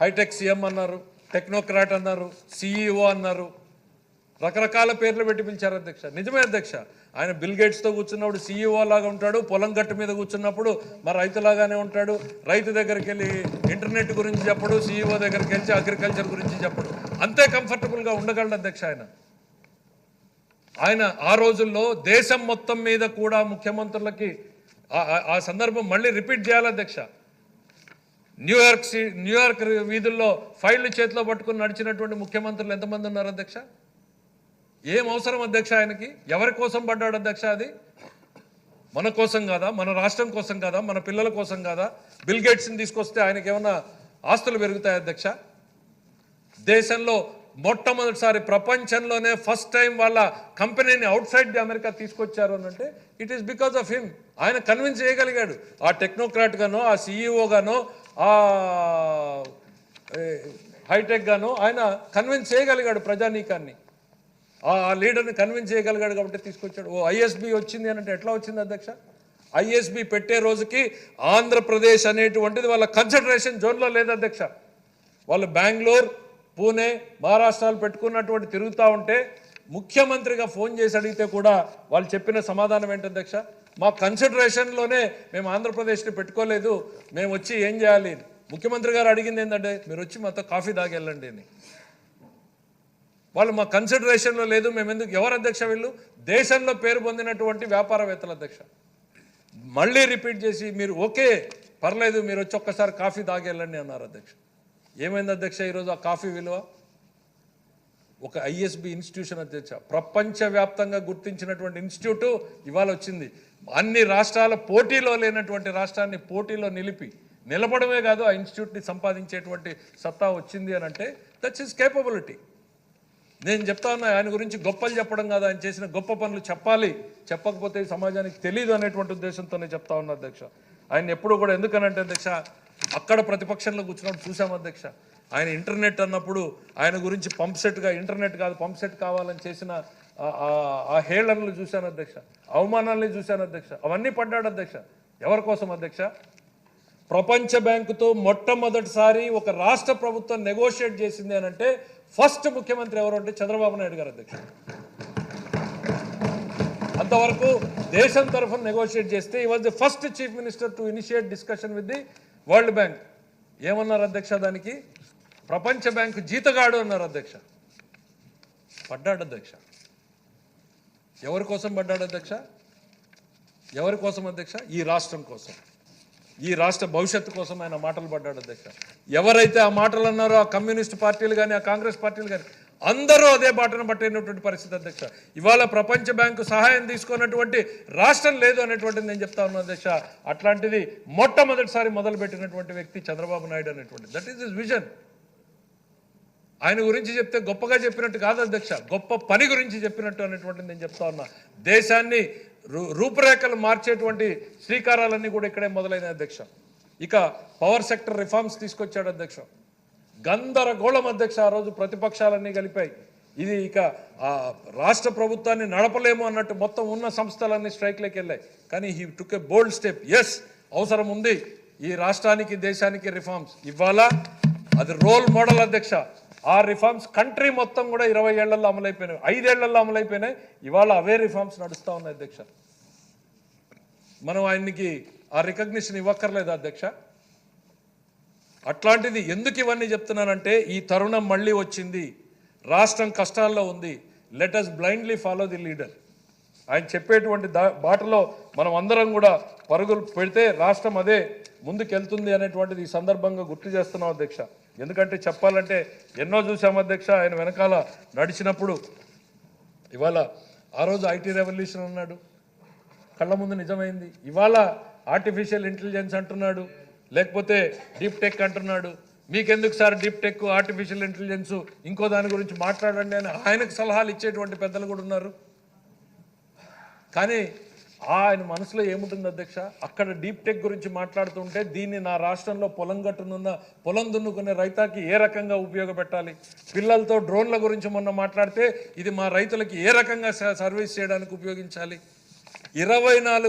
Hitech CM అన్నారు, technocrat అన్నారు, CEO అన్నారు, రకరకాల పేర్లు పెట్టి పిలిచారు అధ్యక్ష. నిజమే అధ్యక్ష, ఆయన బిల్ గేట్స్తో కూర్చున్నప్పుడు సిఇఓ లాగా ఉంటాడు, పొలం గట్టు మీద కూర్చున్నప్పుడు మరి రైతులాగానే ఉంటాడు. రైతు దగ్గరికి వెళ్ళి ఇంటర్నెట్ గురించి చెప్పడు, సిఇఓ దగ్గరికి వెళ్ళి అగ్రికల్చర్ గురించి చెప్పడు. అంతే కంఫర్టబుల్గా ఉండగలడు అధ్యక్ష. ఆయన ఆ రోజుల్లో దేశం మొత్తం మీద కూడా ముఖ్యమంత్రులకి ఆ సందర్భం మళ్ళీ రిపీట్ చేయాలి అధ్యక్ష. న్యూయార్క్ వీధుల్లో ఫైళ్లు చేతిలో పట్టుకుని నడిచినటువంటి ముఖ్యమంత్రులు ఎంతమంది ఉన్నారు అధ్యక్ష? ఏం అవసరం అధ్యక్ష ఆయనకి? ఎవరి కోసం పడ్డాడు అధ్యక్ష? అది మన కోసం కాదా? మన రాష్ట్రం కోసం కాదా? మన పిల్లల కోసం కాదా? బిల్ గేట్స్ని తీసుకొస్తే ఆయనకి ఏమన్నా ఆస్తులు పెరుగుతాయి అధ్యక్ష? దేశంలో మొట్టమొదటిసారి ప్రపంచంలోనే ఫస్ట్ టైం వాళ్ళ కంపెనీని అవుట్ సైడ్ ది అమెరికా తీసుకొచ్చారు అని అంటే it is because of him. ఆయన కన్విన్స్ చేయగలిగాడు. ఆ టెక్నోక్రాట్ గానో, ఆ సిఇఓ గానో, ఆ హైటెక్ గానో ఆయన కన్విన్స్ చేయగలిగాడు ప్రజానీకాన్ని. ఆ లీడర్ని కన్విన్స్ చేయగలిగాడు కాబట్టి తీసుకొచ్చాడు. ఐఎస్బి వచ్చింది అని అంటే ఎట్లా వచ్చింది అధ్యక్ష? ఐఎస్బి పెట్టే రోజుకి ఆంధ్రప్రదేశ్ అనేటువంటిది వాళ్ళ కన్సిడరేషన్ జోన్లో లేదు అధ్యక్ష. వాళ్ళు బెంగళూరు, పూణే, మహారాష్ట్రాలు పెట్టుకున్నటువంటి తిరుగుతూ ఉంటే ముఖ్యమంత్రిగా ఫోన్ చేసి అడిగితే కూడా వాళ్ళు చెప్పిన సమాధానం ఏంటి అధ్యక్ష? మా కన్సిడరేషన్లోనే మేము ఆంధ్రప్రదేశ్ని పెట్టుకోలేదు, మేము వచ్చి ఏం చేయాలి? ముఖ్యమంత్రి గారు అడిగింది ఏంటంటే మీరు వచ్చి మాతో కాఫీ తాగెళ్ళండి అని. వాళ్ళు మా కన్సిడరేషన్లో లేదు, మేము ఎందుకు? ఎవరు అధ్యక్ష వీళ్ళు? దేశంలో పేరు పొందినటువంటి వ్యాపారవేత్తలు అధ్యక్ష. మళ్ళీ రిపీట్ చేసి మీరు ఓకే పర్లేదు, మీరు వచ్చి ఒక్కసారి కాఫీ తాగెళ్ళండి అన్నారు అధ్యక్ష. ఏమైంది అధ్యక్ష ఈరోజు ఆ కాఫీ విలువ? ఒక ఐఎస్బి ఇన్స్టిట్యూషన్ అధ్యక్ష, ప్రపంచవ్యాప్తంగా గుర్తించినటువంటి ఇన్స్టిట్యూటు ఇవాళ వచ్చింది. అన్ని రాష్ట్రాల పోటీలో లేనటువంటి రాష్ట్రాన్ని పోటీలో నిలబడమే కాదు, ఆ ఇన్స్టిట్యూట్ని సంపాదించేటువంటి సత్తా వచ్చింది అని అంటే దట్స్ హిస్ కేపబిలిటీ. నేను చెప్తా ఉన్నా, ఆయన గురించి గొప్పలు చెప్పడం కాదు, ఆయన చేసిన గొప్ప పనులు చెప్పాలి, చెప్పకపోతే సమాజానికి తెలియదు అనేటువంటి ఉద్దేశంతోనే చెప్తా ఉన్నా అధ్యక్ష. ఆయన ఎప్పుడు కూడా ఎందుకనంటే అధ్యక్ష, అక్కడ ప్రతిపక్షంలో కూర్చున్నప్పుడు చూసాం అధ్యక్ష. ఆయన ఇంటర్నెట్ అన్నప్పుడు ఆయన గురించి పంప్ సెట్గా, ఇంటర్నెట్ కాదు పంప్ సెట్ కావాలని చేసిన ఆ హేళనలు చూశాను అధ్యక్ష, అవమానాలని చూశాను అధ్యక్ష. అవన్నీ పడ్డాడు అధ్యక్ష. ఎవరి కోసం అధ్యక్ష? ప్రపంచ బ్యాంకుతో మొట్టమొదటిసారి ఒక రాష్ట్ర ప్రభుత్వం నెగోషియేట్ చేసింది అని అంటే ఫస్ట్ ముఖ్యమంత్రి ఎవరు అంటే చంద్రబాబు నాయుడు గారు అధ్యక్ష. అంతవరకు దేశం తరఫున నెగోషియేట్ చేస్తే ఈ was the first chief minister to initiate discussion with the world bank. ఏమన్నారు అధ్యక్ష? దానికి ప్రపంచ బ్యాంకు జీతగాడు అన్నారు అధ్యక్ష. పడ్డాడు అధ్యక్ష. ఎవరి కోసం పడ్డాడు అధ్యక్ష? ఎవరి కోసం అధ్యక్ష? ఈ రాష్ట్రం కోసం, ఈ రాష్ట్ర భవిష్యత్తు కోసం ఆయన మాటలు పడ్డాడు అధ్యక్ష. ఎవరైతే ఆ మాటలు అన్నారో ఆ కమ్యూనిస్ట్ పార్టీలు కానీ, ఆ కాంగ్రెస్ పార్టీలు కానీ అందరూ అదే బాటను పట్టినటువంటి పరిస్థితి అధ్యక్ష. ఇవాళ ప్రపంచ బ్యాంకు సహాయం తీసుకున్నటువంటి రాష్ట్రం లేదు అనేటువంటిది నేను చెప్తా ఉన్నాను అధ్యక్ష. అట్లాంటిది మొట్టమొదటిసారి మొదలుపెట్టినటువంటి వ్యక్తి చంద్రబాబు నాయుడు అనేటువంటిది. That is his vision. ఆయన గురించి చెప్తే గొప్పగా చెప్పినట్టు కాదు అధ్యక్ష, గొప్ప పని గురించి చెప్పినట్టు అనేటువంటిది నేను చెప్తా ఉన్నా. దేశాన్ని రూపురేఖలు మార్చేటువంటి శ్రీకారాలన్నీ కూడా ఇక్కడే మొదలైన అధ్యక్ష. ఇక పవర్ సెక్టర్ రిఫార్మ్స్ తీసుకొచ్చాడు అధ్యక్ష. గందరగోళం అధ్యక్ష. ఆ రోజు ప్రతిపక్షాలన్నీ కలిపాయి. ఇది ఇక రాష్ట్ర ప్రభుత్వాన్ని నడపలేము అన్నట్టు మొత్తం ఉన్న సంస్థలన్నీ స్ట్రైక్లోకి వెళ్ళాయి. కానీ he took a bold step. Yes, అవసరం ఉంది ఈ రాష్ట్రానికి, దేశానికి రిఫార్మ్స్. ఇవాళ అది రోల్ మోడల్ అధ్యక్ష. ఆ రిఫార్మ్స్ కంట్రీ మొత్తం కూడా 20 ఏళ్లలో అమలైపోయినాయి, 5 ఏళ్లలో అమలైపోయినాయి. ఇవాళ అవే రిఫార్మ్స్ నడుస్తూ ఉన్నాయి అధ్యక్ష. మనం ఆయనకి ఆ రికగ్నిషన్ ఇవ్వక్కర్లేదు అధ్యక్ష. అట్లాంటిది ఎందుకు ఇవన్నీ చెప్తున్నానంటే ఈ తరుణం మళ్ళీ వచ్చింది, రాష్ట్రం కష్టాల్లో ఉంది. Let us blindly follow the leader. ఆయన చెప్పేటువంటి బాటలో మనం అందరం కూడా పరుగులు పెడితే రాష్ట్రం అదే ముందుకెళ్తుంది అనేటువంటిది ఈ సందర్భంగా గుర్తు చేస్తున్నాం అధ్యక్ష. ఎందుకంటే చెప్పాలంటే ఎన్నో చూసాం అధ్యక్ష ఆయన వెనకాల నడిచినప్పుడు. ఇవాళ ఆ రోజు ఐటీ రెవల్యూషన్ అన్నాడు, కళ్ళ ముందు నిజమైంది. ఇవాళ ఆర్టిఫిషియల్ ఇంటెలిజెన్స్ అంటున్నాడు, లేకపోతే డీప్ టెక్ అంటున్నాడు. మీకెందుకు sir deep tech, artificial intelligence, ఇంకో దాని గురించి మాట్లాడండి అని ఆయనకు సలహాలు ఇచ్చేటువంటి పెద్దలు కూడా ఉన్నారు. కానీ ఆయన మనసులో ఏముంటుంది అధ్యక్ష? అక్కడ డీప్ టెక్ గురించి మాట్లాడుతుంటే దీన్ని నా రాష్ట్రంలో పొలం దున్నుకునే రైతాకి ఏ రకంగా ఉపయోగపెట్టాలి? పిల్లలతో డ్రోన్ల గురించి మొన్న మాట్లాడితే ఇది మా రైతులకి ఏ రకంగా సర్వీస్ చేయడానికి ఉపయోగించాలి? 24